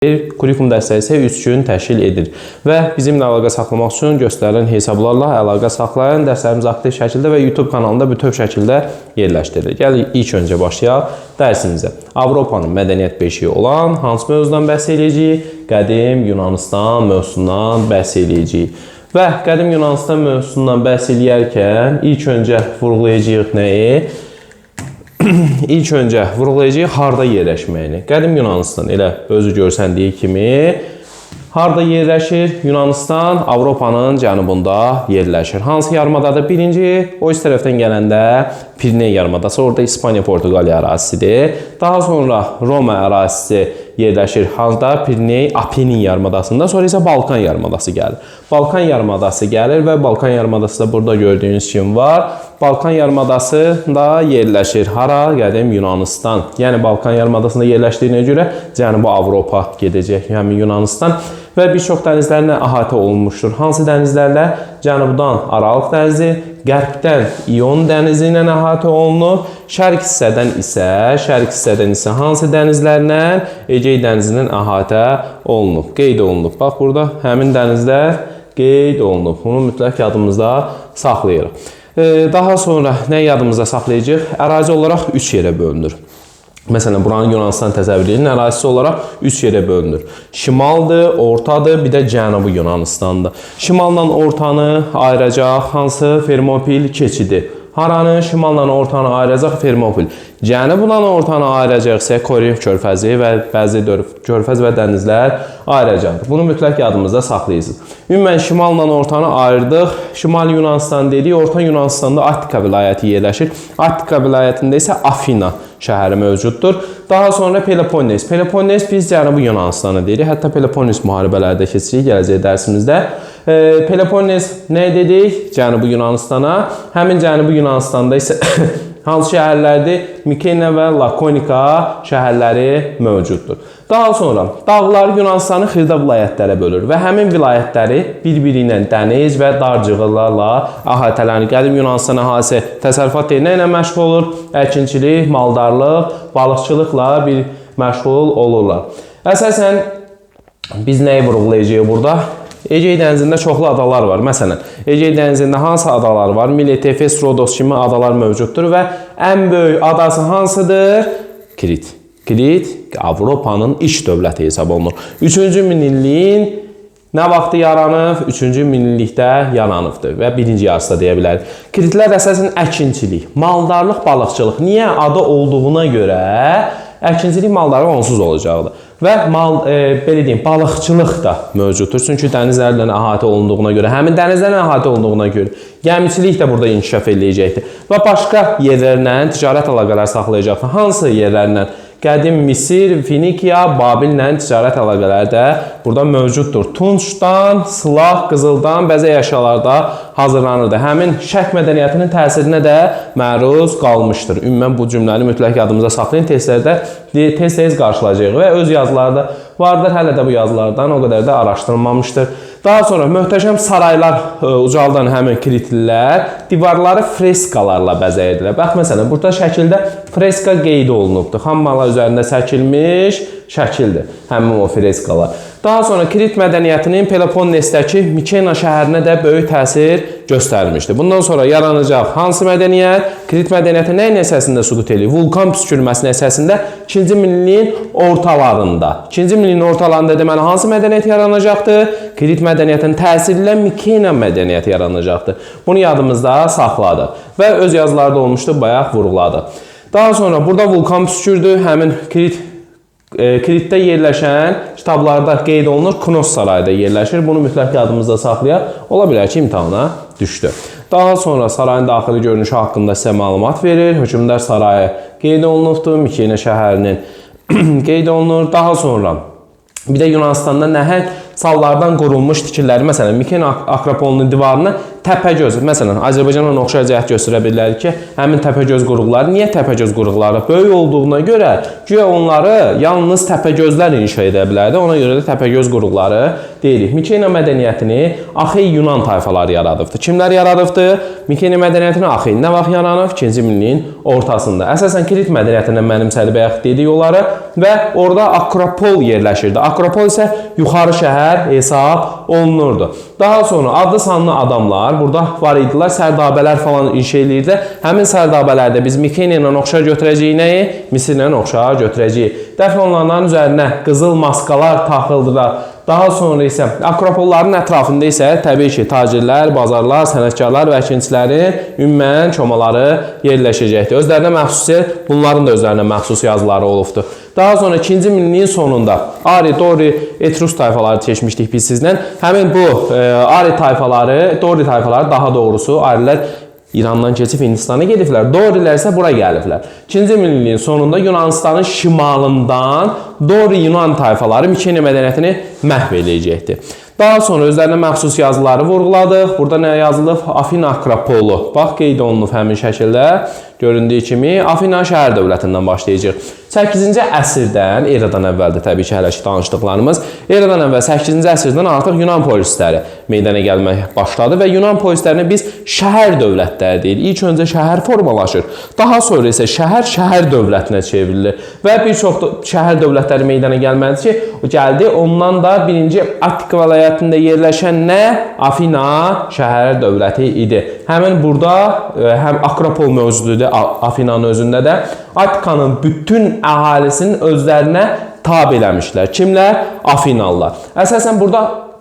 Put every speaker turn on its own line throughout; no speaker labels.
Kurikulum dəstəyi isə 3 gün təşkil edir və bizimlə əlaqə saxlamaq üçün göstərilən hesablarla əlaqə saxlayın. Dərslərimiz aktiv şəkildə və YouTube kanalında bütöv şəkildə yerləşdirilir. Gəlin ilk öncə başlayaq dərsimizə. Avropanın mədəniyyət beşiyi olan hansı mövzudan bəhs edəcəyik? Qədim Yunanistan mövzusundan bəhs edəcəyik. Və qədim Yunanistan mövzusundan bəhs edərkən ilk öncə vurğulayacağıq nəyi? İlk öncə vurğulayacağıq harda yerləşməyini. Qədim Yunanistan elə özü görsəndiyi kimi harda yerləşir? Yunanistan Avropanın cənubunda yerləşir. Hansı yarımadadır? Birinci, o üst tərəfdən gələndə Piriney yarımadası, orada İspaniya, Portuqaliya ərazisidir. Daha sonra Roma ərazisi yerləşir. Hazırda Piriney, Apenin yarımadasında, sonra isə Balkan yarımadası gəlir. Balkan yarımadası gəlir və Balkan yarımadası da burada gördüyünüz kimi var. Balkan yarımadası da yerləşir. Hara? Qədim Yunanistan. Yəni Balkan yarımadasında yerləşdiyinə görə Cənubi Avropa gedəcək, yəni Yunanistan və bir çox dənizlərlə əhatə olunmuşdur. Hansı dənizlərlə? Cənubdan Aralıq dənizi, qərbdən İon dənizi ilə əhatə olunur. Şərq hissədən isə hansı dənizlərlə? Egey dənizinin əhatə olunub, qeyd olunub. Bax, burada həmin dənizlər qeyd olunub. Bunu mütləq yadımızda saxlayırıq. Daha sonra nə yadımızda saxlayacaq? Ərazi olaraq 3 yerə bölünür. Məsələn, buranın Yunanistan təsəvvür edin, ərazisi olaraq 3 yerə bölünür. Şimaldır, ortadır, bir də Cənubi Yunanistandır. Şimaldan ortanı ayıracaq hansı? Fermopil keçidi. Haranı? Şimaldan ortanı ayıracaq Fermopil. Cənubdan ortanı ayıracaqsa Korinf körfəzi və bəzi körfəz və dənizlər ayıracaqdır. Bunu mütləq yadımızda saxlayırsınız. Ümumən şimalla ortanı ayırdıq. Şimal Yunanistan dedik, orta Yunanistanda Attika vilayəti yerləşir. Attika vilayətində isə Afina şəhəri mövcuddur. Daha sonra Peloponnes. Peloponnes biz Cənubi Yunanistanı deyirik. Hətta Peloponnes müharibələrdə keçirik gələcək dərsimizdə. Peloponnes nə dedik? Cənubi Yunanistana. Həmin Cənubi Yunanistanda isə hansı şəhərlərdir? Mikena və Lakonika şəhərləri mövcuddur. Daha sonra dağlar Yunanistanı xırda vilayətlərə bölür və həmin vilayətləri bir-biri ilə dəniz və darcıqlarla əhatələnir. Qədim Yunanistan əhalisi təsərrüfat nə ilə məşğul olur? Əkinçilik, maldarlıq, balıqçılıqla bir məşğul olurlar. Əsasən biz nəyi vurğulayacağıq burada? Egey dənizində çoxlu adalar var. Məsələn, Egey dənizində hansı adalar var? Milet, Efes, Rodos kimi adalar mövcuddur və ən böyük adası hansıdır? Krit. Krit Avropanın iç dövləti hesab olunur. 3-cü minilliyin nə vaxtı yaranıb? 3-cü minillikdə yaranıbdır və birinci yarısında deyə bilərik. Kritlər əsasən əkinçilik, maldarlıq, balıqçılıq. Niyə? Adı olduğuna görə əkinçilik malları onsuz olacaqdır. Və belə deyim, balıqçılıq da mövcuddur. Çünki dənizlərlə əhatə olunduğuna görə, həmin dənizlərlə əhatə olunduğuna görə gəmiçilik də burada inkişaf edəcəkdir. Və başqa yerlərlə ticarət əlaqələri saxlayacaqdır. Hansı yerlərlə? Qədim Misir, Finikiya, Babillə ticarət əlaqələri də burada mövcuddur. Tunçdan, silah, qızıldan bəzək əşyalarda hazırlanırdı. Həmin şərq mədəniyyətinin təsirinə də məruz qalmışdır. Ümumən bu cümləni mütləq yadımıza saxlayın. Testlərdə tez qarşılayacağıq və öz yazılarda vardır. Hələ də bu yazılardan o qədər də araşdırılmamışdır. Daha sonra möhtəşəm saraylar ucaldan həmin kritlilər divarları freskalarla bəzəyirdilər. Bax, məsələn, burada şəkildə freska qeyd olunubdur. Xammala üzərində çəkilmiş şəkildir həmin o freskalar. Daha sonra Krit mədəniyyətinin Peloponnesdəki Mikena şəhərinə də böyük təsir göstərmişdir. Bundan sonra yaranacaq hansı mədəniyyət? Krit mədəniyyəti nəyin əsasında süqut edir? Vulkan püskürməsinin əsasında 2-ci minilliyin ortalarında. 2-ci minilliyin ortalarında deməli hansı mədəniyyət yaranacaqdır? Krit mədəniyyətinin təsiri ilə Mikena mədəniyyəti yaranacaqdır. Bunu yadımızda saxladıq və öz yazılarda olmuşdu, bayaq vurğuladıq. Daha sonra burada vulkan püskürdü, həmin Kritdə yerləşən kitablarda qeyd olunur, Knos sarayda yerləşir. Bunu mütləq yadımızda saxlayaq. Ola bilər ki, imtahana düşdü. Daha sonra sarayın daxili görünüşü haqqında sizə məlumat verir. Hökmdar sarayı qeyd olunubdur, Mikena şəhərinin qeyd olunur. Daha sonra bir də Yunanistanda nəhəng sallardan qurulmuş tikililəri, məsələn, Mikena Akropolunun divarına Təpəgöz, məsələn, Azərbaycanla oxşar cəhət göstərə bilərlər ki, həmin Təpəgöz qurğuları, niyə Təpəgöz qurğuları böyük olduğuna görə, güya onları yalnız Təpəgözlər inşa edə bilərdi. Ona görə də Təpəgöz qurğuları deyirik. Mikena mədəniyyətini Axey Yunan tayfaları yaradıbdı. Kimlər yaradıbdı? Mikena mədəniyyətini Axey nə vaxt yaranıb? 2-ci minilliyin ortasında. Əsasən Krit mədəniyyətindən mənimsədi bayaq dedik onları və orada Akropol yerləşirdi. Akropol isə yuxarı şəhər hesab olunurdu. Daha sonra adlı sanlı adamlar burada var idilər, sərdabələr falan inşa edirdilər. Həmin sərdabələrdə biz Mikena ilə oxşar götürəcəyik nəyi? Misirlə oxşar götürəcəyik. Dəfn olunanların üzərinə qızıl maskalar taxıldılar. Daha sonra isə Akropolların ətrafında isə təbii ki, tacirlər, bazarlar, sənətkarlar və əkinçilərin ümumən çomaları yerləşəcəkdir. Özlərinə məxsus, bunların da özlərinə məxsus yazıları olubdur. Daha sonra 2-ci minilliyin sonunda Ari, Dori, Etrus tayfaları çeşmişdik biz sizlə. Həmin bu Ari tayfaları, Dori tayfaları daha doğrusu Arilər İrandan keçib Hindistana gediblər. Dorilər isə bura gəliblər. 2-ci minilliyin sonunda Yunanistanın şimalından Dori Yunan tayfaları Mikena mədəniyyətini məhv eləyəcəkdir. Daha sonra özlərinə məxsus yazıları vurğuladıq. Burada nə yazılıb? Afina Akropolu. Bax, qeyd olunub həmin şəkildə. Göründüyü kimi Afina şəhər dövlətindən başlayacaq. 8-ci əsrdən, eradan əvvəldir təbii ki, hələ ki danışdıqlarımız. Eradan əvvəl 8-ci əsrdən artıq Yunan polisləri meydana gəlməyə başladı və Yunan polislərinə biz şəhər dövlətləri deyirik. İlk öncə şəhər formalaşır. Daha sonra isə şəhər dövlətinə çevrilir və bir çox şəhər dövlətləri meydana gəlməlidir ki, o gəldi. Ondan da birinci Attika vilayətində yerləşən nə? Afina şəhər dövləti idi. Həmin burada həm Akropol mövcududur Afinanın özündə də. Attikanın bütün əhalisinin özlərinə tabe eləmişlər. Kimlər? Afinalılar. Əsasən burada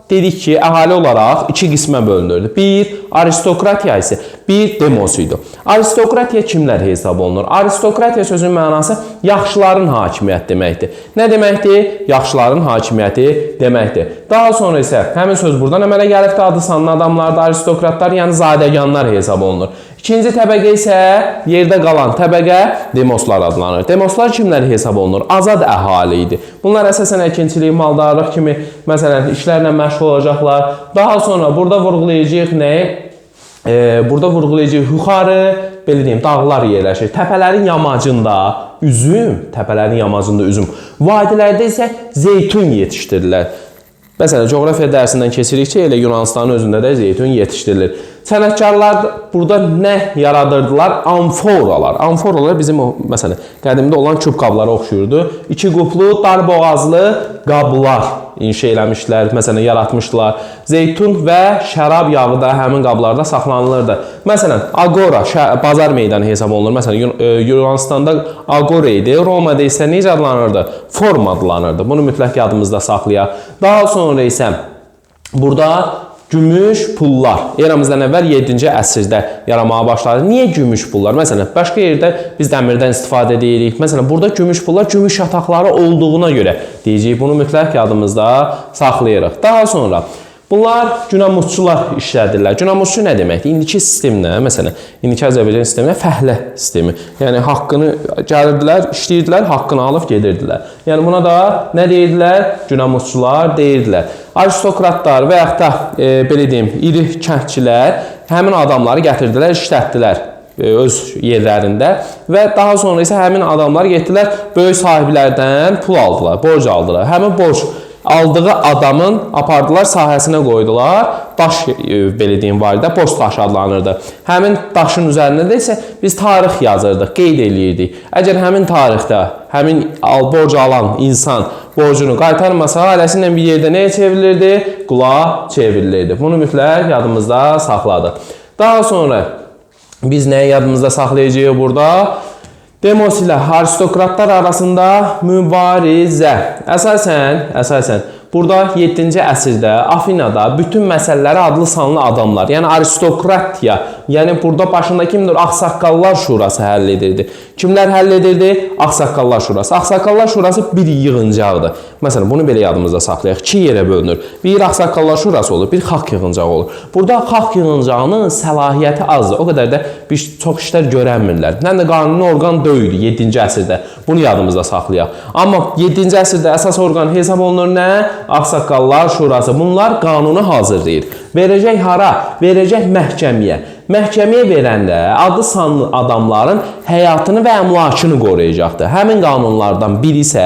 dedik ki, əhali olaraq iki qismə bölünürdü. Bir, aristokratiya isə bir demos idi. Aristokratiya kimlər hesab olunur? Aristokratiya sözünün mənası yaxşıların hakimiyyəti deməkdir. Nə deməkdir? Yaxşıların hakimiyyəti deməkdir. Daha sonra isə həmin söz buradan əmələ gəlibdir. Adı sanlı adamlarda aristokratlar, yəni zadəganlar hesab olunur. İkinci təbəqə isə yerdə qalan təbəqə demoslar adlanır. Demoslar kimləri hesab olunur? Azad əhali idi. Bunlar əsasən əkinçilik, maldarlıq kimi məsələn işlərlə məşğul olacaqlar. Daha sonra burada vurğulayacağıq nəyi? Burada vurğulayacağıq yuxarı, belə deyim, dağlar yerləşir. Təpələrin yamacında üzüm, vadilərdə isə zeytun yetişdirirlər. Məsələn, coğrafiya dərsindən keçirikcə elə Yunanistanın özündə də zeytun yetişdirilir. Sənətkarlar burada nə yaradırdılar? Amforalar. Amforalar bizim məsələn qədimdə olan küp qablara oxşuyurdu. İki quplu, dar boğazlı qablar inşa eləmişlər, məsələn yaratmışdılar. Zeytun və şərab yağı da həmin qablarda saxlanılırdı. Məsələn, agora, bazar meydanı hesab olunur. Məsələn, Yunanistanda agora idi, Romada isə necə adlanırdı? Forum adlanırdı. Bunu mütləq yadımızda saxlayaq. Daha sonra isə burada gümüş pullar eramızdan əvvəl 7-ci əsrdə yaranmağa başladı. Niyə gümüş pullar? Məsələn, başqa yerdə biz dəmirdən istifadə edirik. Məsələn, burada gümüş pullar gümüş yataqları olduğuna görə deyəcəyik. Bunu mütləq yadımızda saxlayırıq. Daha sonra bunlar günəmuzçular işlədirlər. Günəmuzçu nə deməkdir? İndiki sistemlə, məsələn, indiki Azərbaycan sisteminə fəhlə sistemi. Yəni haqqını gəlirdilər, işləyirdilər, haqqını alıb gedirdilər. Yəni buna da nə deyirdilər? Günəmuzçular deyirdilər. Aristokratlar və yaxud da belə deyim, iri kəndçilər həmin adamları gətirdilər, işlətdilər öz yerlərində və daha sonra isə həmin adamlar getdilər, böyük sahiblərdən pul aldılar, borc aldılar. Həmin borc aldığı adamın apardılar sahəsinə qoydular. Daş belə deyim var idi, post daşı adlanırdı. Həmin daşın üzərində də isə biz tarix yazırdıq, qeyd eləyirdik. Əgər həmin tarixdə həmin borc alan insan borcunu qaytarmasa, ailəsinlə bir yerdə nəyə çevrilirdi? Qula çevrilirdi. Bunu mütləq yadımızda saxladıq. Daha sonra biz nəyi yadımızda saxlayacağıq burada? Demos ilə aristokratlar arasında mübarizə. Əsasən burada 7-ci əsrdə Afinada bütün məsələləri adlı sanlı adamlar, yəni aristokratiya, yəni burada başında kimdir? Ağsaqqallar şurası həll edirdi. Kimlər həll edirdi? Ağsaqqallar şurası. Ağsaqqallar şurası bir yığıncaqdır. Məsələn, bunu belə yadımızda saxlayaq. 2 yerə bölünür. Bir Ağsaqqallar Şurası olur, bir Xalq Yığıncağı olur. Burada Xalq Yığıncağının səlahiyyəti azdır. O qədər də çox işlər görənmirlər. Həm də qanuni orqan deyildi 7-ci əsrdə. Bunu yadımızda saxlayaq. Amma 7-ci əsrdə əsas orqan hesab olunur nə? Ağsaqqallar Şurası. Bunlar qanunu hazırlayır. Verəcək hara? Verəcək məhkəməyə. Məhkəməyə verəndə adlı sanlı adamların həyatını və əmlakını qoruyacaqdır. Həmin qanunlardan biri isə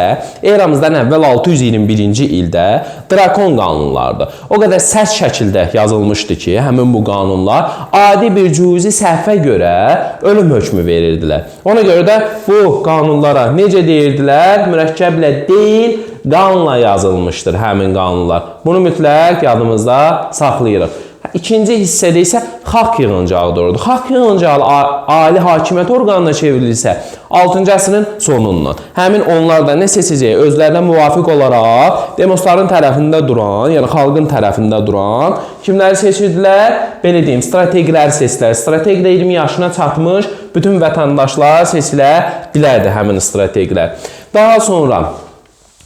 eramızdan əvvəl 621-ci ildə Drakon qanunlardır. O qədər sərt şəkildə yazılmışdı ki, həmin bu qanunlar adi bir cüzi səhvə görə ölüm hökmü verirdilər. Ona görə də bu qanunlara necə deyirdilər? Mürəkkəblə deyil, qanunla yazılmışdır həmin qanunlar. Bunu mütləq yadımızda saxlayırıq. İkinci hissədə isə Xalq Yığıncağı doğrudur. Xalq Yığıncağı ali hakimiyyət orqanına çevrilirsə 6-cı əsrin sonundan. Həmin onlar da nə seçəcək? Özlərinə müvafiq olaraq demosların tərəfində duran, yəni xalqın tərəfində duran kimləri seçirdilər? Belə deyim, strateqləri seçdilər. Strateqdə 20 yaşına çatmış bütün vətəndaşlar seçilə bilərdi həmin strateqlər. Daha sonra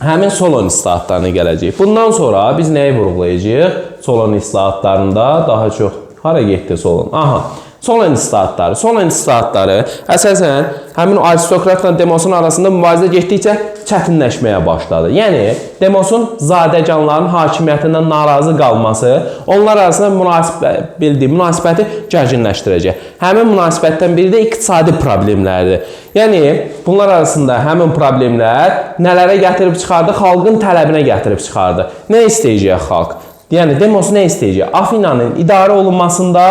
həmin Solon islahatlarına gələcək. Bundan sonra biz nəyi vurğulayacağıq? Solon islahatlarında daha çox hara getdi Solon? Aha. Solon islahatları. Solon islahatları əsasən həmin aristokratla demosun arasında mübarizə getdikcə çətinləşməyə başladı. Yəni demosun zadəganların hakimiyyətindən narazı qalması onlar arasında münasibəti gərginləşdirəcək. Həmin münasibətdən biri də iqtisadi problemlərdir. Yəni bunlar arasında həmin problemlər nələrə gətirib çıxardı? Xalqın tələbinə gətirib çıxardı. Nə istəyəcək xalq? Yəni demos nə istəyəcək? Afinanın idarə olunmasında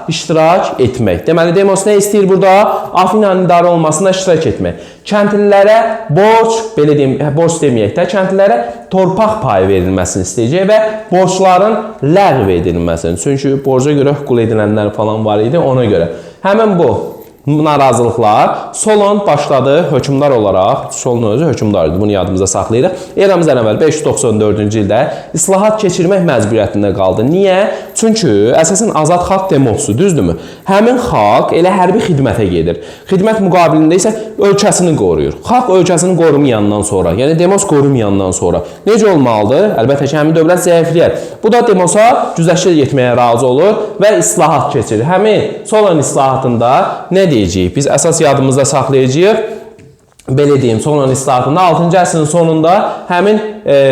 iştirak etmək. Deməli demos nə istəyir burada? Afinanın idarə olunmasında iştirak etmək. Kəndlilərə borc, belə deyim, borc deməyək də, kəndlilərə torpaq payı verilməsini istəyəcək və borcların ləğv edilməsini. Çünki borca görə hüquq edilənlər falan var idi, ona görə. Həmin bu narazılıqlar Solon başladı hökmdar olaraq. Solon özü hökmdardır. Bunu yadımızda saxlayırıq. Eramızdan əvvəl 594-cü ildə islahat keçirmək məcburiyyətində qaldı. Niyə? Çünki əsasən azad xalq demosu, düzdürmü? Həmin xalq elə hərbi xidmətə gedir. Xidmət müqabilində isə ölkəsini qoruyur. Xalq ölkəsini qorumayandan sonra, yəni demos qorumayandan sonra necə olmalıdır? Əlbəttə ki, həmin dövlət zəifləyər. Bu da demosa güzəştə getməyə razı olur və islahat keçirir. Həmin Solon islahatında nə deyəcəyik? Biz əsas yadımızda saxlayacağıq. Belə deyim, Solon islahatında 6-cı əsrin sonunda həmin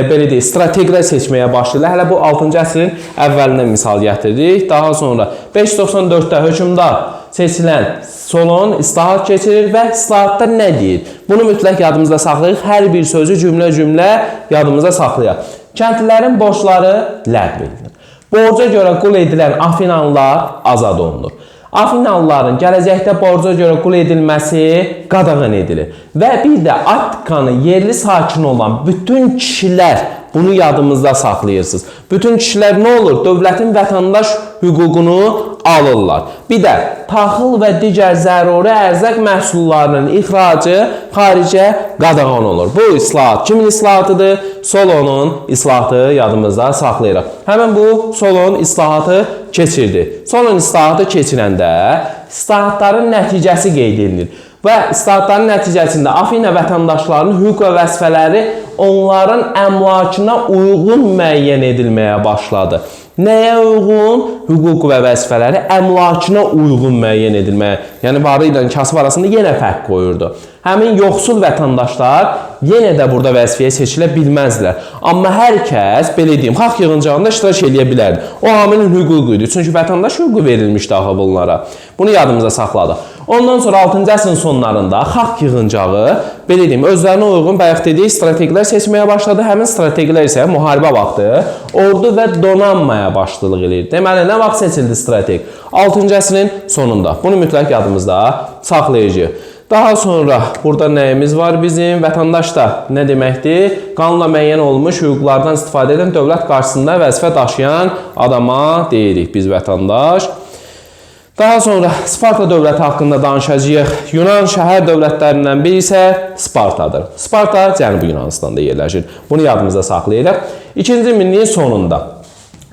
belə deyim, strateqlər seçməyə başlayırlar. Hələ bu 6-cı əsrin əvvəlindən misal gətiririk. Daha sonra 594-də hökmdar seçilən Solon islahat keçirir və islahatda nə deyir? Bunu mütləq yadımızda saxlayırıq. Hər bir sözü cümlə yadımızda saxlayaq. Kəndlilərin borcları ləğv edilir. Borca görə qul edilən Afinalılar azad olunur. Afinalıların gələcəkdə borca görə qul edilməsi qadağan edilir. Və bir də Attikanın yerli sakini olan bütün kişilər, bunu yadımızda saxlayırsınız. Bütün kişilər nə olur? Dövlətin vətəndaş hüququnu alırlar. Bir də taxıl və digər zəruri ərzaq məhsullarının ixracı xaricə qadağan olur. Bu islahat kimin islahatıdır? Solonun islahatı yadımızda saxlayırıq. Həmin bu Solon islahatı keçirdi. Solon islahatı keçirəndə islahatların nəticəsi qeyd edilir. Və islahatların nəticəsində Afina vətəndaşlarının hüquq və vəzifələri onların əmlakına uyğun müəyyən edilməyə başladı. Nəyə uyğun? Hüquq və vəzifələri əmlakına uyğun müəyyən edilməyə. Yəni varı ilə kasıb arasında yenə fərq qoyurdu. Həmin yoxsul vətəndaşlar yenə də burada vəzifəyə seçilə bilməzdilər. Amma hər kəs, belə deyim, xalq yığıncağında iştirak edə bilərdi. O hamının hüququ idi. Çünki vətəndaş hüququ verilmişdi axı bunlara. Bunu yadımıza saxladıq. Ondan sonra 6-cı əsrin sonlarında xalq yığıncağı, belə deyim, özlərinə uyğun bayaq dediyi strateqilər seçməyə başladı. Həmin strateqilər isə müharibə vaxtı ordu və donanmaya başçılıq edir. Deməli, nə vaxt seçildi strateq? 6-cı əsrin sonunda. Bunu mütləq yadımızda saxlayacağıq. Daha sonra burada nəyimiz var bizim? Vətəndaş da nə deməkdir? Qanunla müəyyən olmuş hüquqlardan istifadə edən dövlət qarşısında vəzifə daşıyan adama deyirik biz vətəndaş. Daha sonra Sparta dövləti haqqında danışacağıq. Yunan şəhər dövlətlərindən biri isə Spartadır. Sparta Cənubi Yunanistanda yerləşir. Bunu yadımızda saxlayırıq. 2-ci minliyin sonunda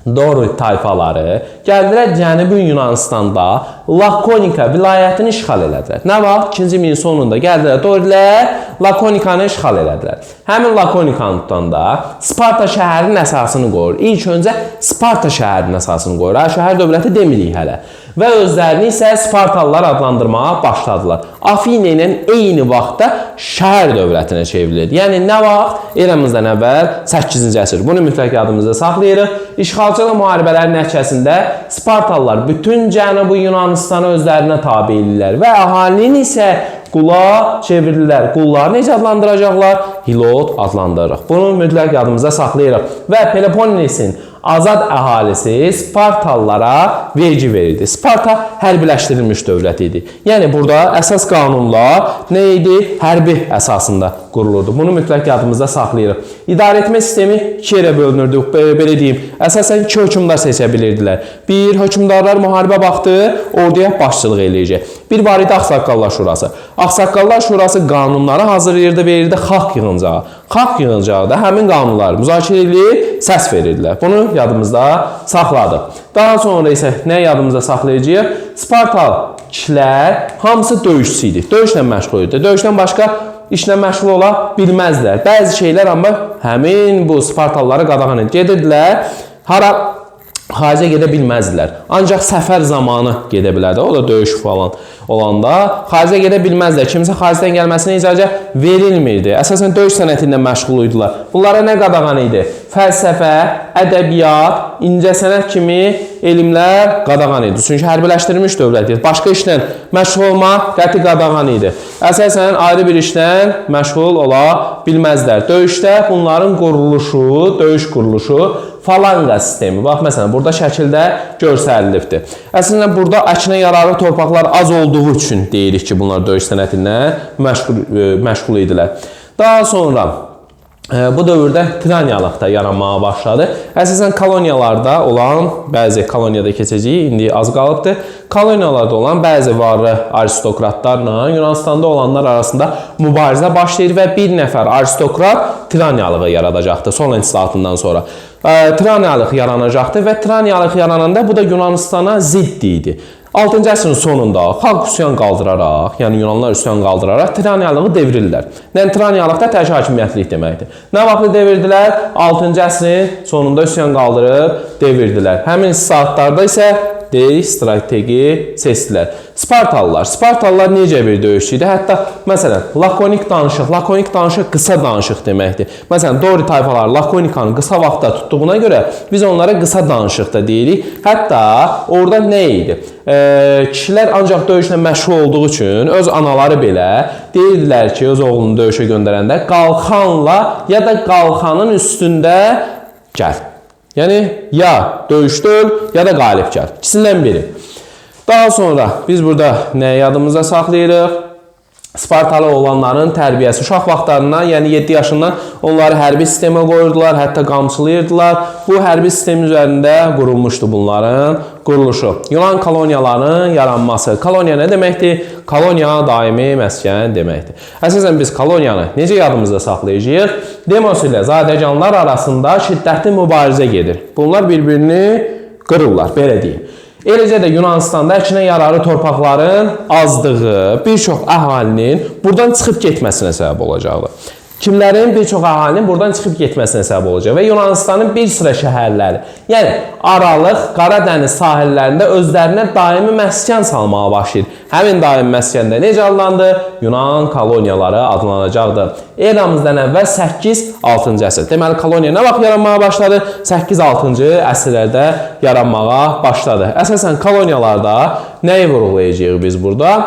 Dori tayfaları gəldilər Cənubi Yunanistanda Lakonika vilayətini işğal elədilər. Nə vaxt? 2-ci min sonunda gəldilər Dorilər Lakonikanı işğal elədilər. Həmin Lakonikanı tutanda Sparta şəhərinin əsasını qoyur. İlk öncə Sparta şəhərinin əsasını qoyur. Şəhər dövləti demirik hələ. Və özlərini isə Spartalılar adlandırmağa başladılar. Afina ilə eyni vaxtda şəhər dövlətinə çevrilir. Yəni nə vaxt? Eramızdan əvvəl 8-ci əsr. Bunu mütləq yadımızda saxlayırıq. İşğalçılıq müharibələrin nəticəsində Spartalılar bütün Cənubi Yunanistanı özlərinə tabe edirlər və əhalinin isə qula çevirirlər. Qulları necə adlandıracaqlar? Hilot adlandırırıq. Bunu mütləq yadımızda saxlayırıq. Və Peloponnesin azad əhalisi Spartalılara vergi verirdi. Sparta hərbiləşdirilmiş dövlət idi. Yəni burada əsas qanunlar nə idi? Hərbi əsasında qurulurdu. Bunu mütləq yadımızda saxlayırıq. İdarə etmə sistemi 2 yerə bölünürdü. Belə deyim, əsasən 2 hökmdar seçə bilirdilər. Bir, hökmdarlar müharibə vaxtı orduya başçılıq eləyəcək. Bir var idi Ağsaqqallar Şurası. Ağsaqqallar Şurası qanunları hazırlayırdı, verirdi xalq yığıncağı. Xalq yığıncağı da həmin qanunları müzakirə edib səs verirdilər. Bunu yadımızda saxladıq. Daha sonra isə nə yadımızda saxlayacağıq? Spartal kişilər hamısı döyüşçü idi. Döyüşlə məşğul idi. Döyüşdən başqa işlə məşğul ola bilməzdilər. Bəzi şeylər amma həmin bu Spartalları qadağan edir. Gedirdilər, hara xaricə gedə bilməzdilər. Ancaq səfər zamanı gedə bilərdi. O da döyüş falan olanda xaricə gedə bilməzdilər. Kimsə xaricdən gəlməsinə icazə verilmirdi. Əsasən döyüş sənəti ilə məşğul idilər. Bunlara nə qadağan idi? Fəlsəfə, ədəbiyyat, incəsənət kimi elmlər qadağan idi. Çünki hərbiləşdirilmiş dövlət idi. Başqa işlə məşğul olmaq qəti qadağan idi. Əsasən ayrı bir işlə məşğul ola bilməzdilər. Döyüşdə bunların quruluşu, döyüş quruluşu falanga sistemi. Bax, məsələn, burada şəkildə göstərilibdir. Əslində, burada əkinə yararlı torpaqlar az olduğu üçün deyirik ki, bunlar döyüş sənətindən məşğul idilər. Daha sonra bu dövrdə tiraniyalıq da yaranmağa başladı. Əsasən koloniyalarda olan, bəzi koloniyada keçəcəyik, indi az qalıbdır. Koloniyalarda olan bəzi varlı aristokratlarla Yunanistanda olanlar arasında mübarizə başlayır və bir nəfər aristokrat tiraniyalığı yaradacaqdır son islahatından sonra. Tiraniyalıq yaranacaqdır və tiraniyalıq yarananda bu da Yunanistana zidd idi. 6-cı əsrin sonunda xalq üsyan qaldıraraq, yəni Yunanlar üsyan qaldıraraq tiraniyalığı devirirlər. Yəni tiraniyalıq da tək hakimiyyətlik deməkdir. Nə vaxt devirdilər? 6-cı əsrin sonunda üsyan qaldırıb devirdilər. Həmin saatlarda isə strateji seçdilər. Spartalılar necə bir döyüşçü idi? Hətta, məsələn, lakonik danışıq qısa danışıq deməkdir. Məsələn, Dori tayfaları lakonikanı qısa vaxtda tutduğuna görə biz onlara qısa danışıq da deyirik. Hətta orada nə idi? Kişilər ancaq döyüşlə məşğul olduğu üçün öz anaları belə deyirdilər ki, öz oğlunu döyüşə göndərəndə qalxanla ya da qalxanın üstündə gəl. Yəni, ya döyüşdə öl, ya da qalib gəl. İkisindən biri. Daha sonra biz burada nə yadımıza saxlayırıq? Spartalı oğlanların tərbiyəsi. Uşaq vaxtlarından, yəni 7 yaşından onları hərbi sistemə qoyurdular, hətta qamçılayırdılar. Bu hərbi sistem üzərində qurulmuşdu bunların quruluşu. Yunan koloniyalarının yaranması. Koloniya nə deməkdir? Koloniya daimi məskən deməkdir. Əsasən biz koloniyanı necə yadımızda saxlayacağıq? Demos ilə zadəganlar arasında şiddətli mübarizə gedir. Bunlar bir-birini qırırlar, belə deyim. Eləcə də Yunanistanda əkinə yararlı torpaqların azlığı bir çox əhalinin buradan çıxıb getməsinə səbəb olacaqdır. Kimlərin? Bir çox əhalinin buradan çıxıb getməsinə səbəb olacaq və Yunanistanın bir sıra şəhərləri, yəni Aralıq, Qaradəniz sahillərində özlərinə daimi məskən salmağa başlayır. Həmin daimi məskəndə necə adlandı? Yunan koloniyaları adlanacaqdır. Eramızdan əvvəl 8-6-cı əsr. Deməli, koloniya nə vaxt yaranmağa başladı? 8-6-cı əsrlərdə yaranmağa başladı. Əsasən koloniyalarda nəyi vurğulayacağıq biz burada?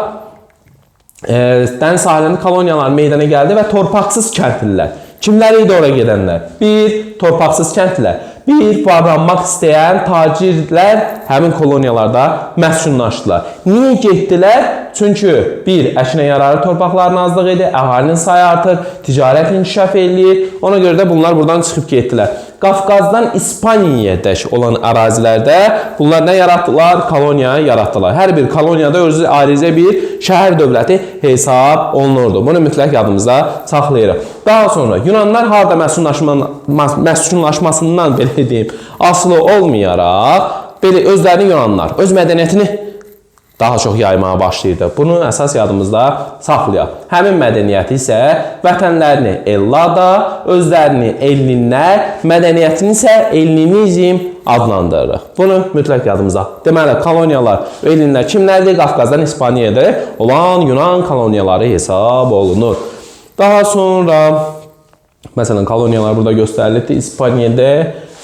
Dəniz sahilində koloniyalar meydana gəldi və torpaqsız kəndlilər. Kimlər idi ora gedənlər? Bir, torpaqsız kəndlilər. Bir, varlanmaq istəyən tacirlər həmin koloniyalarda məskunlaşdılar. Niyə getdilər? Çünki bir, əkinə yararlı torpaqların azlığı idi, əhalinin sayı artır, ticarət inkişaf eləyir. Ona görə də bunlar buradan çıxıb getdilər. Qafqazdan İspaniyaya dək olan ərazilərdə bunlar nə yaratdılar? Koloniya yaratdılar. Hər bir koloniyada özü ayrıca bir şəhər dövləti hesab olunurdu. Bunu mütləq yadımızda saxlayırıq. Daha sonra Yunanlar harda məskunlaşmasından belə deyim, asılı olmayaraq belə özlərini Yunanlar öz mədəniyyətini daha çox yaymağa başlayırdı. Bunu əsas yadımızda saxlayaq. Həmin mədəniyyəti isə vətənlərini Ellada, özlərini Ellinlər, mədəniyyətini isə Ellinizm adlandırırıq. Bunu mütləq yadımızda. Deməli, koloniyalar, Ellinlər kimlərdir? Qafqazdan İspaniyada olan Yunan koloniyaları hesab olunur. Daha sonra, məsələn, koloniyalar burada göstərilibdir. İspaniyada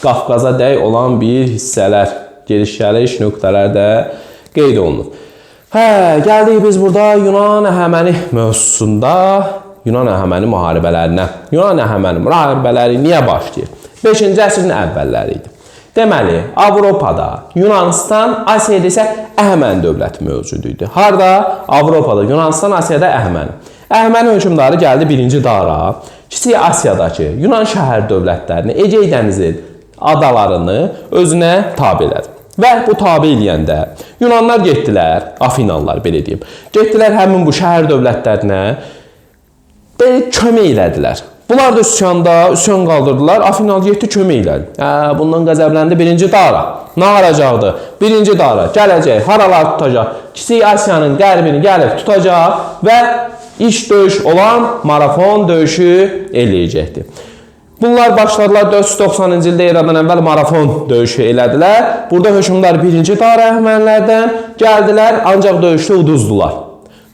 Qafqaza dək olan bir hissələr, geliş-gəliş nöqtələr də qeyd olunur. Gəldik biz burada Yunan əhəməni mövzusunda Yunan əhəməni müharibələrinə. Yunan əhəməni müharibələri niyə başlayır? 5-ci əsrin əvvəlləri idi. Deməli, Avropada Yunanistan, Asiyada isə Əhəməni dövləti mövcud idi. Harda? Avropada Yunanistan, Asiyada Əhəməni. Əhəməni hökmdarı gəldi 1-ci Dara, Kiçik Asiyadakı Yunan şəhər dövlətlərini, Egey dənizi adalarını özünə tabe elədi. Və bu tabe eləyəndə Yunanlar getdilər, Afinalılar belə deyim, getdilər həmin bu şəhər dövlətlərinə kömək elədilər. Bunlar da üsyan qaldırdılar, Afinalı getdi kömək elədi. Bundan qəzəbləndi 1-ci Dara. Nə aracaqdı? 1-ci Dara gələcək, haralar tutacaq, Kiçik Asiyanın qərbini gəlib tutacaq və iş döyüş olan marafon döyüşü eləyəcəkdir. Bunlar başladılar 490-cı ildə eradan əvvəl marafon döyüşü elədilər. Burada hökmdar 1-ci Dara əhəmənilərdən gəldilər, ancaq döyüşdə uduzdular.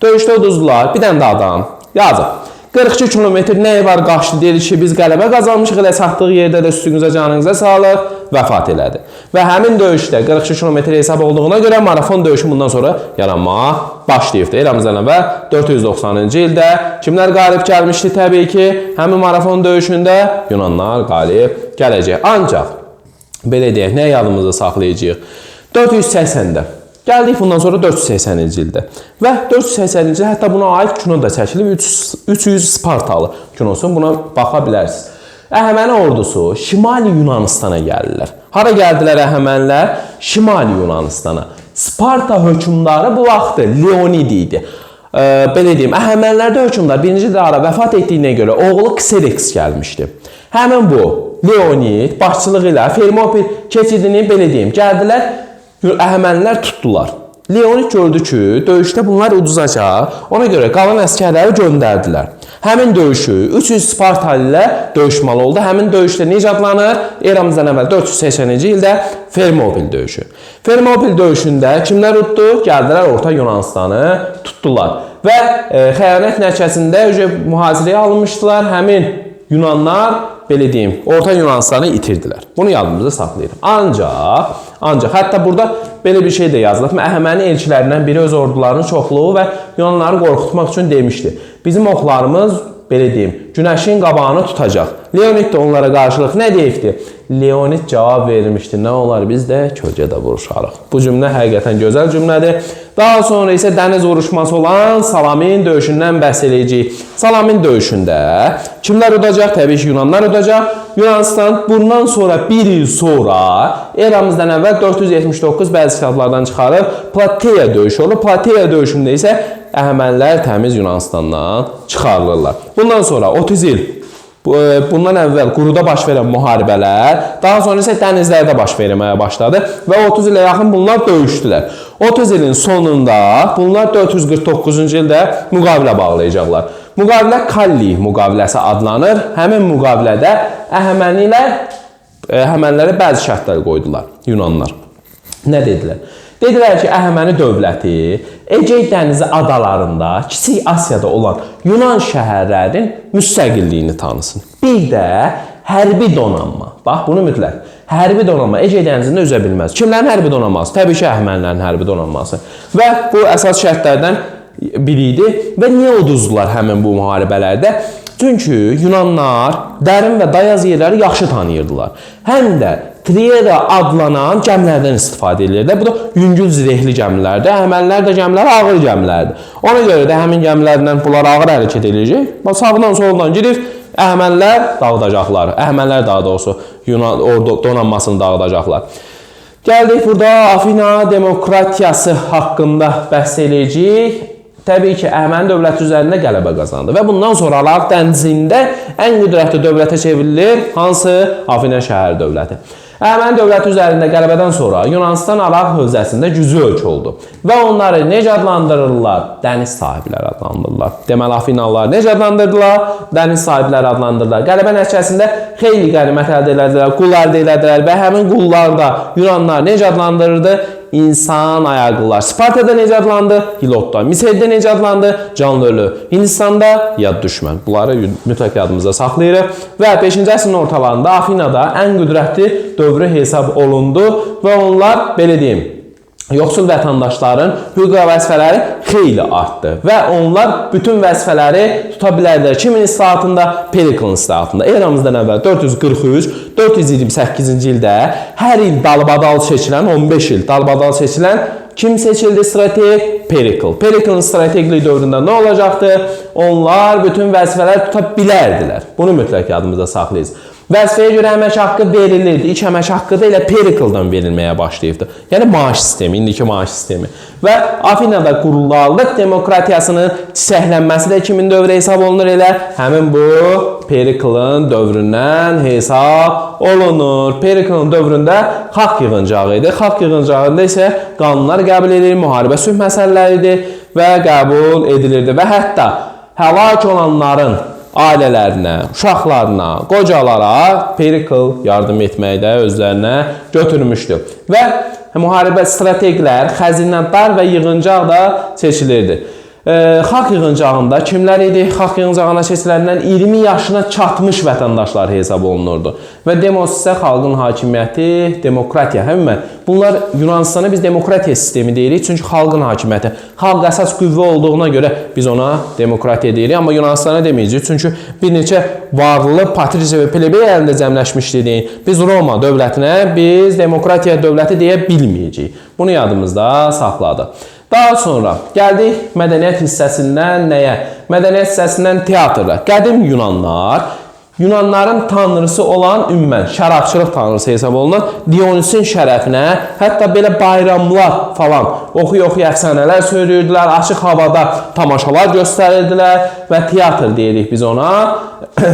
Döyüşdə uduzdular, bir dənə də adam yazıb. 42 kilometr nəyi var qaçdı, deyir ki, biz qələbə qazanmışıq, elə çatdığı yerdə də üstünüzə canınıza sağlıq, vəfat elədi. Və həmin döyüşdə 42 kilometr hesab olduğuna görə marafon döyüşü bundan sonra yaranmağa başlayıbdır. Eramızdan əvvəl 490-cı ildə kimlər qalib gəlmişdi? Təbii ki, həmin marafon döyüşündə Yunanlar qalib gələcək. Ancaq, belə deyək, nə yadımızda saxlayacağıq? 480-də. Gəldik bundan sonra 480-ci ildə. Və 480-ci ildə hətta buna aid kino da çəkilib, 300 Spartalı kinosu, buna baxa bilərsiniz. Əhəməni ordusu Şimali Yunanistana gəlirlər. Hara gəldilər Əhəmənilər? Şimali Yunanistana. Sparta hökmdarı bu vaxtı Leonid idi. Belə deyim, Əhəmənlərdə hökmdar 1-ci Dara vəfat etdiyinə görə oğlu Xereks gəlmişdi. Həmin bu Leonid başçılığı ilə Fermopil keçidini belə deyim, gəldilər, Əhəmənilər tutdular. Leonid gördü ki, döyüşdə bunlar uduzacaq, ona görə qalan əskərləri göndərdilər. Həmin döyüşü 300 Spartalı ilə döyüşməli oldu. Həmin döyüşdə necə adlanır? Eramızdan əvvəl 480-ci ildə Fermopil döyüşü. Fermopil döyüşündə kimlər utdu? Gəldilər Orta Yunanistanı tutdular. Və xəyanət nəticəsində mühasirəyə alınmışdılar. Həmin Yunanlar, belə deyim, Orta Yunanistanı itirdilər. Bunu yadımızda saxlayırıq. Ancaq, hətta burada belə bir şey də yazılıb. Əhəməni elçilərindən biri öz ordularının çoxluğu və Yunanları qorxutmaq üçün demişdi. Bizim oxlarımız, belə deyim, günəşin qabağını tutacaq. Leonid də onlara qarşılıq nə deyibdi? Leonid cavab vermişdi. Nə olar biz də kölgədə vuruşarıq. Bu cümlə həqiqətən gözəl cümlədir. Daha sonra isə dəniz vuruşması olan Salamin döyüşündən bəhs edəcəyik. Salamin döyüşündə kimlər udacaq? Təbii ki, Yunanlar udacaq. Yunanistan bundan sonra bir il sonra eramızdan əvvəl 479 bəzi kitablardan çıxarıb Plateya döyüşü olur. Plateya döyüşündə isə Əhəmənilər təmiz Yunanistandan çıxarılırlar. Bundan sonra 30 il bundan əvvəl quruda baş verən müharibələr, daha sonra isə dənizlərdə baş verməyə başladı və 30 ilə yaxın bunlar döyüşdülər. 30 ilin sonunda bunlar 449-cu ildə müqavilə bağlayacaqlar. Müqavilə Kalli müqaviləsi adlanır. Həmin müqavilədə Əhəmənilərə bəzi şərtlər qoydular Yunanlar. Nə dedilər? Dedilər ki, Əhəməni dövləti Egey dənizi adalarında, Kiçik Asiyada olan Yunan şəhərlərinin müstəqilliyini tanısın. Bir də hərbi donanma. Bax, bunu mütləq. Hərbi donanma Egey dənizində üzə bilməz. Kimlərin hərbi donanması? Təbii ki, Əhəmənilərin hərbi donanması. Və bu əsas şərtlərdən biri idi. Və niyə uduzdular həmin bu müharibələrdə? Çünki Yunanlar dərin və dayaz yerləri yaxşı tanıyırdılar. Həm də Triera adlanan gəmilərdən istifadə edirlər. Bu da yüngül zirehli gəmilərdir. Əhəmənilər də gəmilər ağır gəmilərdir. Ona görə də həmin gəmilərdən bunlar ağır hərəkət edəcək. Sağdan soldan girir, Əhəmənilər dağıdacaqlar. Əhəmənilər daha doğrusu Yunan ordu donanmasını dağıdacaqlar. Gəldik burada Afina demokratiyası haqqında bəhs eləyəcəyik. Təbii ki, Əhəməni dövləti üzərində qələbə qazandı və bundan sonralar dənizində ən qüdrətli dövlətə çevrilir. Hansı? Afina şəhər dövləti. Əhəməni dövləti üzərində qələbədən sonra Yunanistan Araq hövzəsində güclü ölkə oldu və onları necə adlandırırlar? Dəniz sahibləri adlandırırlar. Deməli, Afinalılar necə adlandırdılar? Dəniz sahibləri adlandırdılar. Qələbə nəticəsində xeyli qənimət əldə elədilər, qul əldə elədilər və həmin qullar da Yunanlar necə adlandırırdı? İnsan ayaqlılar. Spartada necə adlandı? Hilotda. Misirdə necə adlandı? Canlı ölü. Hindistanda yad düşmən. Bunları mütləq yadımızda saxlayırıq. Və 5-ci əsrin ortalarında Afinada ən qüdrətli dövrü hesab olundu və onlar, belə deyim, yoxsul vətəndaşların hüquq və vəzifələri xeyli artdı və onlar bütün vəzifələri tuta bilərdilər. Kimin islahatında? Periklin islahatında. Eramızdan əvvəl 428-ci ildə hər il dalbadal seçilən, 15 il dalbadal seçilən kim seçildi strateg? Perikl. Periklin strateqli dövründə nə olacaqdı? Onlar bütün vəzifələri tuta bilərdilər. Bunu mütləq yadımızda saxlayırız. Vəzifəyə görə əmək haqqı verilirdi. İlk əmək haqqı da elə Perikldan verilməyə başlayıbdı. Yəni maaş sistemi, indiki maaş sistemi. Və Afinada qurulalıq demokratiyasının çiçəklənməsi də kimin dövrü hesab olunur elə? Həmin bu Periklin dövründən hesab olunur. Periklin dövründə xalq yığıncağı idi. Xalq yığıncağında isə qanunlar qəbul edilir, müharibə sülh məsələləri idi və qəbul edilirdi. Və hətta həlak olanların ailələrinə, uşaqlarına, qocalara Perikl yardım etməkdə özlərinə götürmüşdü. Və müharibə strateglər, xəzinədar və yığıncaq da seçilirdi. Xalq yığıncağında kimlər idi? Xalq yığıncağına seçilənlərin 20 yaşına çatmış vətəndaşlar hesab olunurdu. Və demos isə xalqın hakimiyyəti, demokratiya. Həmən bunlar Yunanistana biz demokratiya sistemi deyirik. Çünki xalqın hakimiyyəti. Xalq əsas qüvvə olduğuna görə biz ona demokratiya deyirik. Amma Yunanistana deməyəcəyik. Çünki bir neçə varlı patrisiya və plebey əlində cəmləşmişdi deyin. Biz Roma dövlətinə biz demokratiya dövləti deyə bilməyəcəyik. Bunu yadımızda saxladıq. Daha sonra gəldik mədəniyyət hissəsindən nəyə? Mədəniyyət hissəsindən teatrla. Qədim Yunanların tanrısı olan ümumən şərabçılıq tanrısı hesab olunan Dionisin şərəfinə hətta belə bayramlar falan oxuya-oxuya əfsanələr söyləyirdilər, açıq havada tamaşalar göstərirdilər və teatr deyirik biz ona.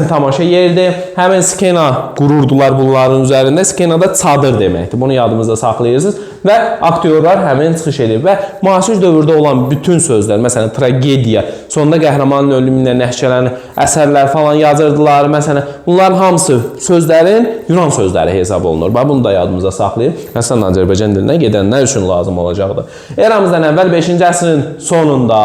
Tamaşa yeridir. Həmin skena qururdular bunların üzərində. Skenada çadır deməkdir. Bunu yadımızda saxlayırsınız və aktyorlar həmin çıxış edir və müasir dövrdə olan bütün sözlər, məsələn tragediya, sonda qəhrəmanın ölümü ilə nəşələnən əsərlər falan yazırdılar. Məsələn, bunların hamısı sözlərin Yunan sözləri hesab olunur. Bunu da yadımızda saxlayın. Məsələn, Azərbaycan dilinə gedənlər üçün lazım olacaqdır. Eramızdan əvvəl 5-ci əsrin sonunda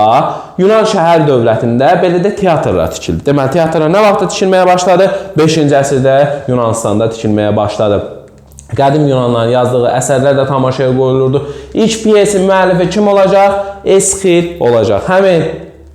Yunan şəhər dövlətində belə də teatrlar tikildi. Deməli, teatrlar nə vaxt tikilməyə başladı? 5-ci əsrdə Yunanistanda tikilməyə başladı. Qədim Yunanların yazdığı əsərlər də tamaşaya qoyulurdu. İlk piyesin müəllifi kim olacaq? Esxil olacaq. Həmin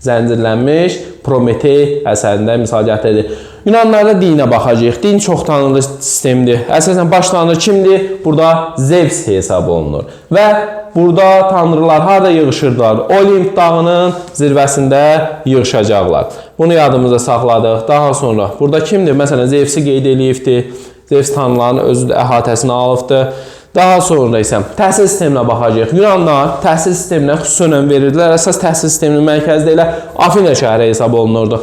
zəncirlənmiş Prometey əsərində misal gətirir. Yunanlarda dinə baxacaq. Din çox tanrılı sistemdir. Əsasən baş tanrı kimdir? Burada Zevs hesab olunur. Və burada tanrılar harada yığışırdılar? Olimp dağının zirvəsində yığışacaqlar. Bunu yadımızda saxladıq. Daha sonra burada kimdir? Məsələn, Zevsi qeyd edilibdir. Zevs tanrılarının özü də əhatəsini alıbdır. Daha sonra isə təhsil sisteminə baxacaq. Yunanlar təhsil sisteminə xüsusi önəm verirdilər. Əsas təhsil sisteminin mərkəzdə ilə Afina şəhəri hesab olunurdu.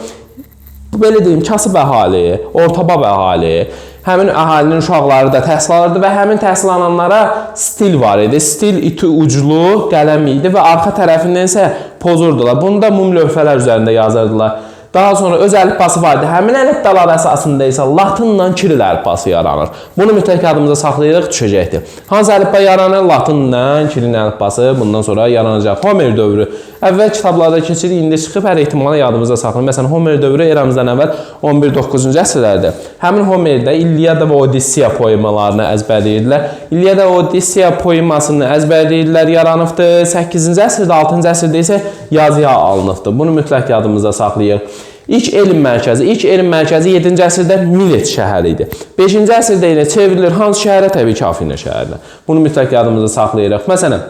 Belə deyim, kasıb əhali, ortabab əhali, həmin əhalinin uşaqları da təhsil alırdı və həmin təhsil alanlara stil var idi. Stil iti uclu qələm idi və arxa tərəfindən isə pozurdular. Bunu da mum lövhələr üzərində yazırdılar. Daha sonra öz əlifbası vardı. Həmin əlifbalar əsasında isə Latınla Kiril əlifbası yaranır. Bunu mütləq yadımıza saxlayırıq, düşəcəkdir. Hansı əlifba yaranır? Latınla Kirilin əlifbası bundan sonra yaranacaq. Homer dövrü. Əvvəl kitablarda keçir, indi çıxıb hər ehtimala yadımıza saxlayın. Məsələn, Homer dövrü eramızdan əvvəl 11-9-cu əsrlərdə. Həmin Homerdə İlyada və Odisseya poemalarını əzbərləyirdilər. İlyada və Odisseya poemasını əzbərləyirdilər, yaranıbdır. 8-ci əsrdə, 6-cı əsrdə isə yazıya alınıbdır. Bunu mütləq yadımızda saxlayırıq. İlk elm mərkəzi 7-ci əsrdə Milet şəhəri idi. 5-ci əsrdə ilə çevrilir hansı şəhərə? Təbii ki, Afina şəhərinə. Bunu mütləq yadımızda saxlayırıq. Məsələn,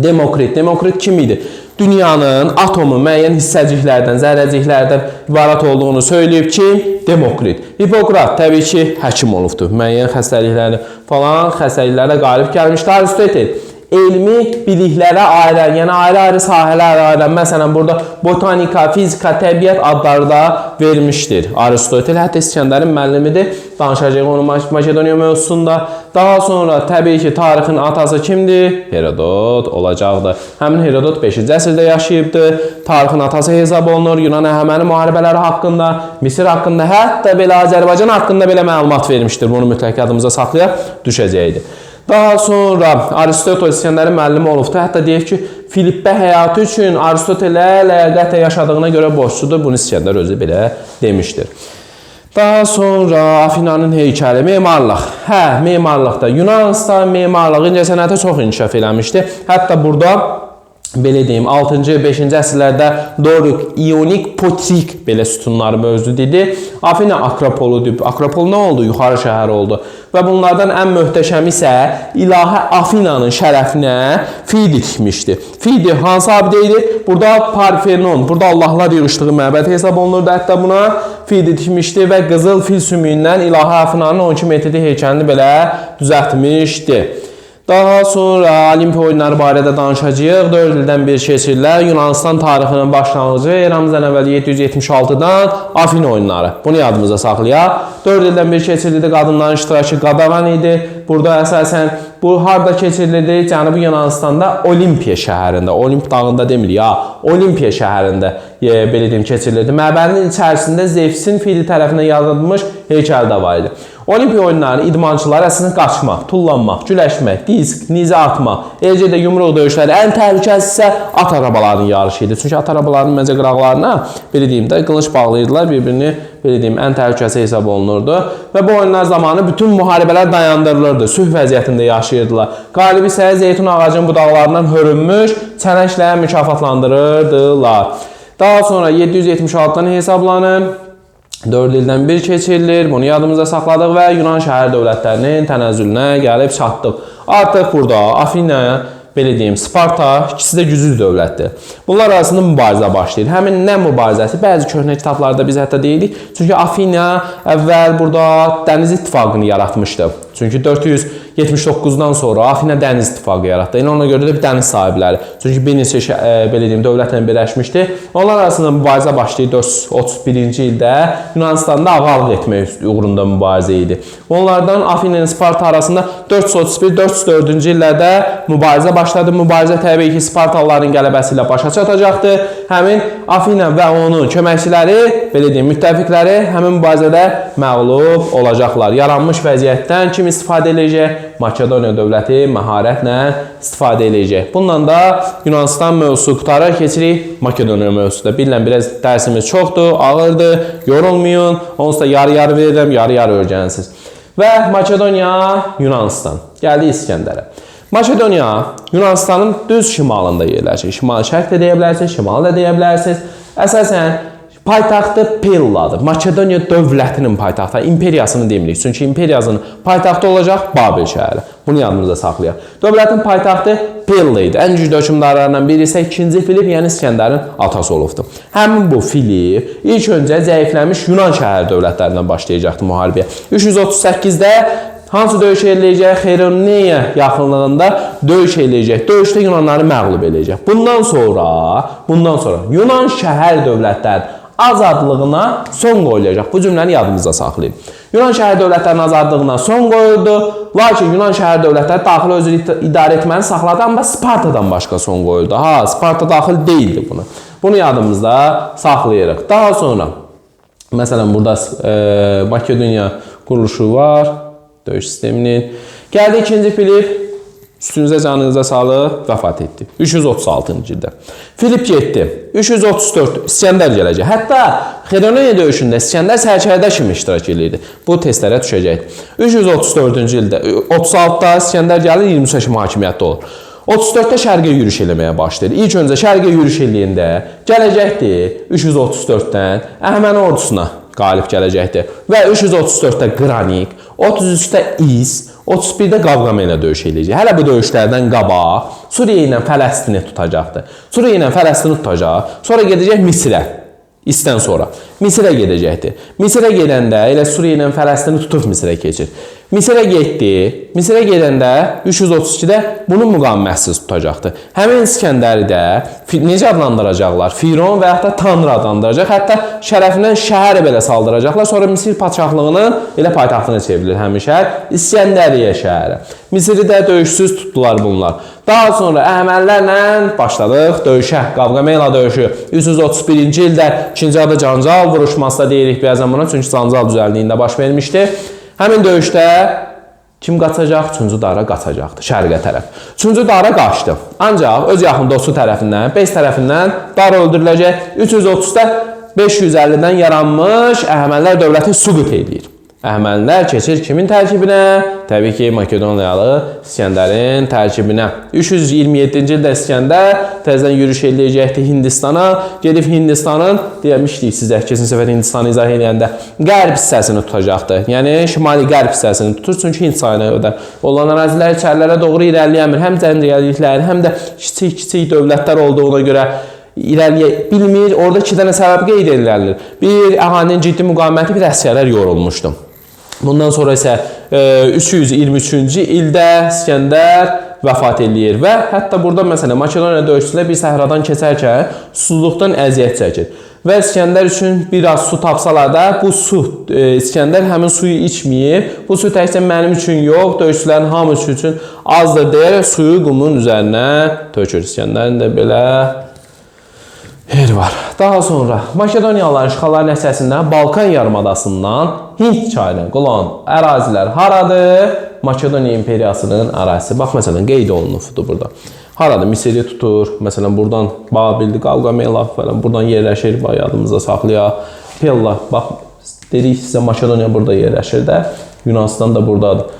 Demokrit kim idi? dünyanın atomu müəyyən hissəciklərdən, zərrəciklərdən ibarət olduğunu söyləyib ki, Demokrit. Hipokrat təbii ki, həkim olubdur. Müəyyən xəstəlikləri falan, xəstəliklərə qalib gəlmişdir. Aristotel elmi biliklərə ayrılır, yəni ayrı-ayrı sahələrə ayrılır. Məsələn, burada botanika, fizika, təbiət adları da vermişdir. Aristotel hətta İskəndərin müəllimidir. Danışacaq onu Makedoniya mövzusunda. Daha sonra təbii ki, tarixin atası kimdir? Herodot olacaqdır. Həmin Herodot 5-ci əsrdə yaşayıbdır. Tarixin atası hesab olunur. Yunan Əhəməni müharibələri haqqında, Misir haqqında, hətta belə Azərbaycan haqqında belə məlumat vermişdir. Bunu mütləq yadımıza saxlayaq düşəcəkdir. Daha sonra Aristotel İskəndərin müəllimi olubdur. Hətta deyək ki, Filippə həyatı üçün Aristotelə ləyaqətlə yaşadığına görə borcludur. Bunu İskəndər özü belə demişdir. Daha sonra Afinanın heykəli, memarlıq. Memarlıqda Yunanistan memarlıq incəsənəti çox inkişaf eləmişdi. Hətta burada belə deyim, 6-cı, 5-ci əsrlərdə Dorik, İonik, Potrik belə sütunları mövcud idi. Afina Akropoludur. Akropol nə oldu? Yuxarı şəhər oldu. Və bunlardan ən möhtəşəmi isə ilahə Afinanın şərəfinə Fidi tikmişdi. Fidi hansı abidə idi? Burada Parfenon, burada Allahlar yığışdığı məbəd hesab olunurdu. Hətta buna Fidi tikmişdi və qızıl fil sümüyündən ilahə Afinanın 12 metrli heykəlini belə düzəltmişdi. Daha sonra Olimpiya oyunları barədə danışacağıq. 4 ildən bir keçirilir. Yunanistan tarixinin başlanğıcı eramızdan əvvəl 776-dan Afina oyunları. Bunu yadımıza saxlayaq. 4 ildən bir keçirildi. Qadınların iştirakı qadağan idi. Burada əsasən bu harda keçirildi? Cənubi Yunanistanda Olimpiya şəhərində. Olimp dağında demirik ya. Olimpiya şəhərində belə deyim keçirildi. Məbədin içərisində Zevsin fili tərəfindən yaradılmış heykəl də var idi. Olimpiya oyunları idmançılar əslində qaçmaq, tullanmaq, güləşmək, disk, nizə atmaq, eləcə də yumruq döyüşləri, ən təhlükəlisi isə at arabalarının yarışı idi. Çünki at arabalarının məncə qıraqlarına belə deyim də qılınc bağlayırdılar, bir-birini belə deyim ən təhlükəlisi hesab olunurdu və bu oyunlar zamanı bütün müharibələr dayandırılırdı, sülh vəziyyətində yaşayırdılar. Qalibi isə zeytun ağacının budaqlarından hörünmüş çənəklə mükafatlandırırdılar. Daha sonra 776-dan hesablanır. 4 ildən bir keçirilir. Bunu yadımıza saxladıq və Yunan şəhər dövlətlərinin tənəzzülünə gəlib çatdıq. Artıq burada Afina, belə deyim, Sparta ikisi də güclü dövlətdir. Bunlar arasında mübarizə başlayır. Həmin nə mübarizəsi? Bəzi köhnə kitablarda biz hətta deyirik. Çünki Afina əvvəl burada dəniz ittifaqını yaratmışdı. Çünki 479-dan sonra Afina dəniz ittifaqı yaratdı. Yəni ona görə də bir dəniz sahibləri. Çünki bir neçə belə deyim dövlətlə birləşmişdi. Onlar arasında mübarizə başlayır 431-ci ildə Yunanistanda ağalıq etmək uğrunda mübarizə idi. Onlardan Afina ilə Sparta arasında 431-404-cü illərdə mübarizə başladı. Mübarizə təbii ki, Spartalıların qələbəsi ilə başa çatacaqdı. Həmin Afina və onun köməkçiləri, belə deyim, müttəfiqləri həmin mübarizədə məğlub olacaqlar. Yaranmış vəziyyətdən kim istifadə edəcək? Makedoniya dövləti məharətlə istifadə edəcək. Bundan da Yunanistan mövzusu qutarır, keçirik Makedoniya mövzusunda. Bilən biraz dərsimiz çoxdur, ağırdır, yorulmayın. Onsuz da yarı-yarı verirəm, yarı-yarı öyrənirsiniz. Və Makedoniya, Yunanistan. Gəldi İskəndərə. Makedoniya Yunanistanın düz şimalında yerləşir. Şimal-şərq də deyə bilərsiniz, şimal da deyə bilərsiniz. Əsasən paytaxtı Pelladır. Makedoniya dövlətinin paytaxtı, imperiyasını demirik. Çünki imperiyasının paytaxtı olacaq Babil şəhəri. Bunu yadımızda saxlayaq. Dövlətin paytaxtı Pella idi. Ən güclü hökmdarlarından biri isə 2-ci Filip, yəni İskəndərin atası olubdu. Həmin bu Filip ilk öncə zəifləmiş Yunan şəhər dövlətlərindən başlayacaqdı müharibəyə. 338-də hansı döyüş eləyəcək? Xeyroneia yaxınlığında döyüş eləyəcək. Döyüşdə Yunanları məğlub eləyəcək. Bundan sonra Yunan şəhər dövlətləri azadlığına son qoyulacaq. Bu cümləni yadımızda saxlayın. Yunan şəhər dövlətlərinin azadlığına son qoyuldu. Lakin Yunan şəhər dövlətləri daxil özünü idarə etməni saxladı, amma Spartadan başqa son qoyuldu. Sparta daxil deyildi buna. Bunu yadımızda saxlayırıq. Daha sonra, məsələn, burada Makedoniya quruluşu var. Döyüş sisteminin. Gəldi 2-ci Filip, üstünüzə canınıza sağlıq, vəfat etdi. 336-cı ildə. Filip getdi. 334 İskəndər gələcək. Hətta Xeyroneia döyüşündə İskəndər sərkərdə kimi iştirak edirdi. Bu testlərə düşəcəkdir. 334-cü ildə, 36-da İskəndər gəlir, 23 kimi hakimiyyətdə olur. 34-də şərqə yürüş eləməyə başlayır. İlk öncə şərqə yürüş eləyəndə gələcəkdir 334-dən Əhəməni ordusuna qalib gələcəkdir. Və 334-də Qranik, 33-də İs, 31-də Qavqamela ilə döyüş eləyəcək. Hələ bu döyüşlərdən qabaq Suriya ilə Fələstini tutacaqdı. Suriya ilə Fələstini tutacaq, sonra gedəcək Misrə. İstən sonra Misrə gedəcəkdi. Misrə gedəndə elə Suriya ilə Fələstini tutub Misrə keçir. Misrə getdi. Misrə gedəndə 332-də bunu müqavimətsiz tutacaqdı. Həmin İskəndəri də necə adlandıracaqlar? Firon və yaxud da Tanrı adlandıracaq. Hətta şərəfindən şəhər belə saldıracaqlar. Sonra Misir padşahlığının elə paytaxtına çevrilir həmin şəhər. İskəndəriyə şəhəri. Misri də döyüşsüz tutdular bunlar. Daha sonra Əhəmənilərlə başladıq döyüşə. Qavqamela döyüşü 331-ci ildə 2-ci adı Cancal vuruşması da deyirik bəzən buna. Çünki Cancal düzəldiyində baş vermişdi. Həmin döyüşdə kim qaçacaq? Üçüncü Dara qaçacaqdı şərqə tərəf. Üçüncü Dara qaçdı. Ancaq öz yaxın dostu tərəfindən, Beys tərəfindən Dara öldürüləcək. 330-da 550-dən yaranmış Əhəmənilər dövləti süqut edir. Əhəmənilər keçir kimin tərkibinə? Təbii ki, Makedoniyalı İskəndərin tərkibinə. 327-ci ildə İskəndər təzədən yürüş eləyəcəkdi Hindistana. Gedib Hindistanın, demişdik sizə, keçən səfər Hindistanı izah eləyəndə, qərb hissəsini tutacaqdı. Yəni, şimali qərb hissəsini tutur, çünki Hind sayına ödər. Olan ərazilər içərilərə doğru irəliyəmir. Həm cəngəlliklər, həm də kiçik dövlətlər olduğuna görə irəliyə bilmir. Orada 2 dənə səbəb qeyd edilir. Bir, əhalinin ciddi müqaviməti, bir əsgərlər yorulmuşdu. Bundan sonra isə 323-cü ildə İskəndər vəfat eləyir və hətta burada məsələn Makedoniya döyüşçülər bir səhradan keçərkən susuzluqdan əziyyət çəkir. Və İskəndər üçün biraz su tapsalar da bu su, İskəndər həmin suyu içməyir. Bu su təkcə mənim üçün yox, döyüşçülərin hamısı üçün azdır deyərək suyu qumun üzərinə tökür. İskəndərin də belə yeri var. Daha sonra Makedoniyalıların işğalları nəticəsində Balkan yarımadasından Hind çayına qulan ərazilər haradır? Makedoniya imperiyasının ərazisi. Bax, məsələn, qeyd olunubdur burada. Haradır? Misiri tutur. Məsələn, buradan Babildi, Qavqamela falan buradan yerləşir. Yadımızda saxlayaq. Pella, bax, dedik sizə Makedoniya burada yerləşir də. Yunanistan da buradadır.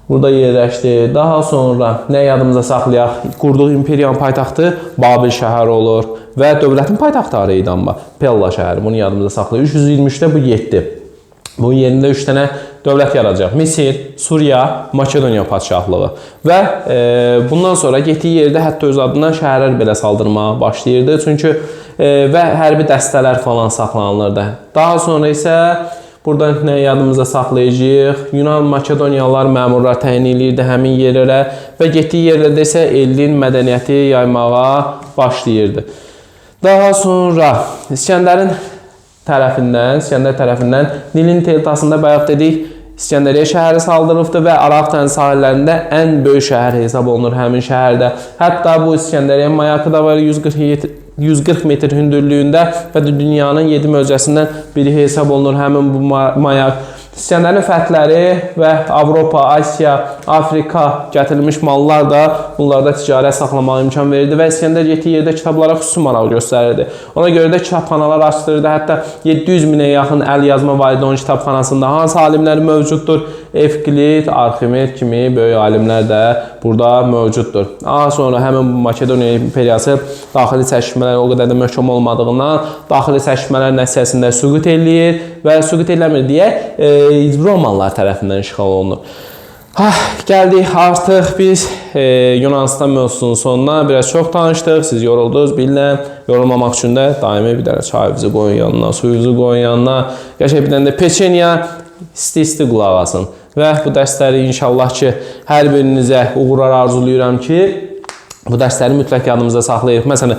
Burada yerləşdi. Daha sonra nə yadımıza saxlayaq? Qurduğu imperiyanın paytaxtı Babil şəhəri olur və dövlətin paytaxtı Areydanba, Pella şəhəri. Bunu yadımıza saxlayaq. 323-də bu 7. Bunun yerində 3 dənə dövlət yaradacaq. Misir, Suriya, Makedoniya padşahlığı. Və bundan sonra getdiyi yerdə hətta öz adından şəhərlər belə saldırmağa başlayırdı. Çünki və hərbi dəstələr falan saxlanılırdı. Daha sonra isə burada nə yadımıza saxlayacağıq? Yunan Makedoniyalılar məmurlar təyin edirdi həmin yerlərə və getdiyi yerlərdə isə elin mədəniyyəti yaymağa başlayırdı. Daha sonra İskəndər tərəfindən Nilin deltasında bayaq dedik, İskəndəriyə şəhəri saldırılıbdı və Araq dənizi sahillərində ən böyük şəhər hesab olunur həmin şəhərdə. Hətta bu İskəndəriyə mayakı da var 140 metr hündürlüyündə və dünyanın 7 möcüzəsindən biri hesab olunur həmin bu mayak. İskəndərin fətləri və Avropa, Asiya, Afrika gətirilmiş mallar da bunlarda ticarət saxlamağa imkan verirdi və İskəndər getdiyi yerdə kitablara xüsusi maraq göstərirdi. Ona görə də kitabxanalar açdırırdı. Hətta 700 minə yaxın əl yazma var idi onun kitabxanasında. Hansı alimlər mövcuddur? Evklid, Arximed kimi böyük alimlər də burada mövcuddur. Daha sonra həmin Makedoniya imperiyası daxili çəkişmələr o qədər də möhkəm olmadığından daxili çəkişmələr nəticəsində süqut eləyir və süqut eləmir deyə Romalılar tərəfindən işğal olunur. Gəldik artıq biz Yunanistan mövzusunun sonuna. Biraz çox danışdıq, siz yoruldunuz, bilirəm. Yorulmamaq üçün də daimi bir dənə çayınızı qoyun yanına, suyunuzu qoyun yanına. Qəşəng bir dənə də peçenya isti qulaq asın. Və bu dərsləri inşallah ki, hər birinizə uğurlar arzulayıram ki, bu dərsləri mütləq yadımızda saxlayırıq. Məsələn,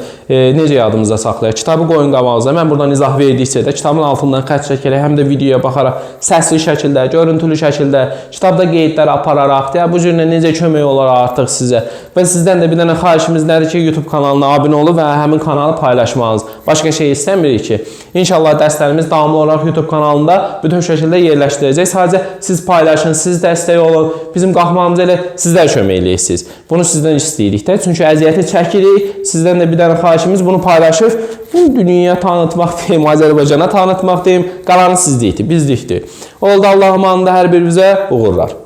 necə yadımızda saxlayırıq? Kitabı qoyun qabağınıza. Mən buradan izah verdikcə də kitabın altından xətt çəkərək, həm də videoya baxaraq, səsli şəkildə, görüntülü şəkildə, kitabda qeydlər apararaq, bu cürlə necə kömək olar artıq sizə. Və sizdən də bir dənə xahişimiz nədir ki, YouTube kanalına abunə olun və həmin kanalı paylaşmanız. Başqa şey istəmirik ki, İnşallah dərslərimiz davamlı olaraq YouTube kanalında bütün şəkildə yerləşdirəcək. Sadəcə siz paylaşın, siz dəstək olun. Bizim qalxmamıza elə sizlər kömək eləyirsiniz. Bunu sizdən istəyirik də. Çünki əziyyəti çəkirik. Sizdən də bir dənə xahişimiz bunu paylaşıb dünyaya tanıtmaq deyim, Azərbaycana tanıtmaq deyim. Qalanı sizlikdir, bizlikdir. Oldu Allah'ın amanında hər birimizə uğurlar.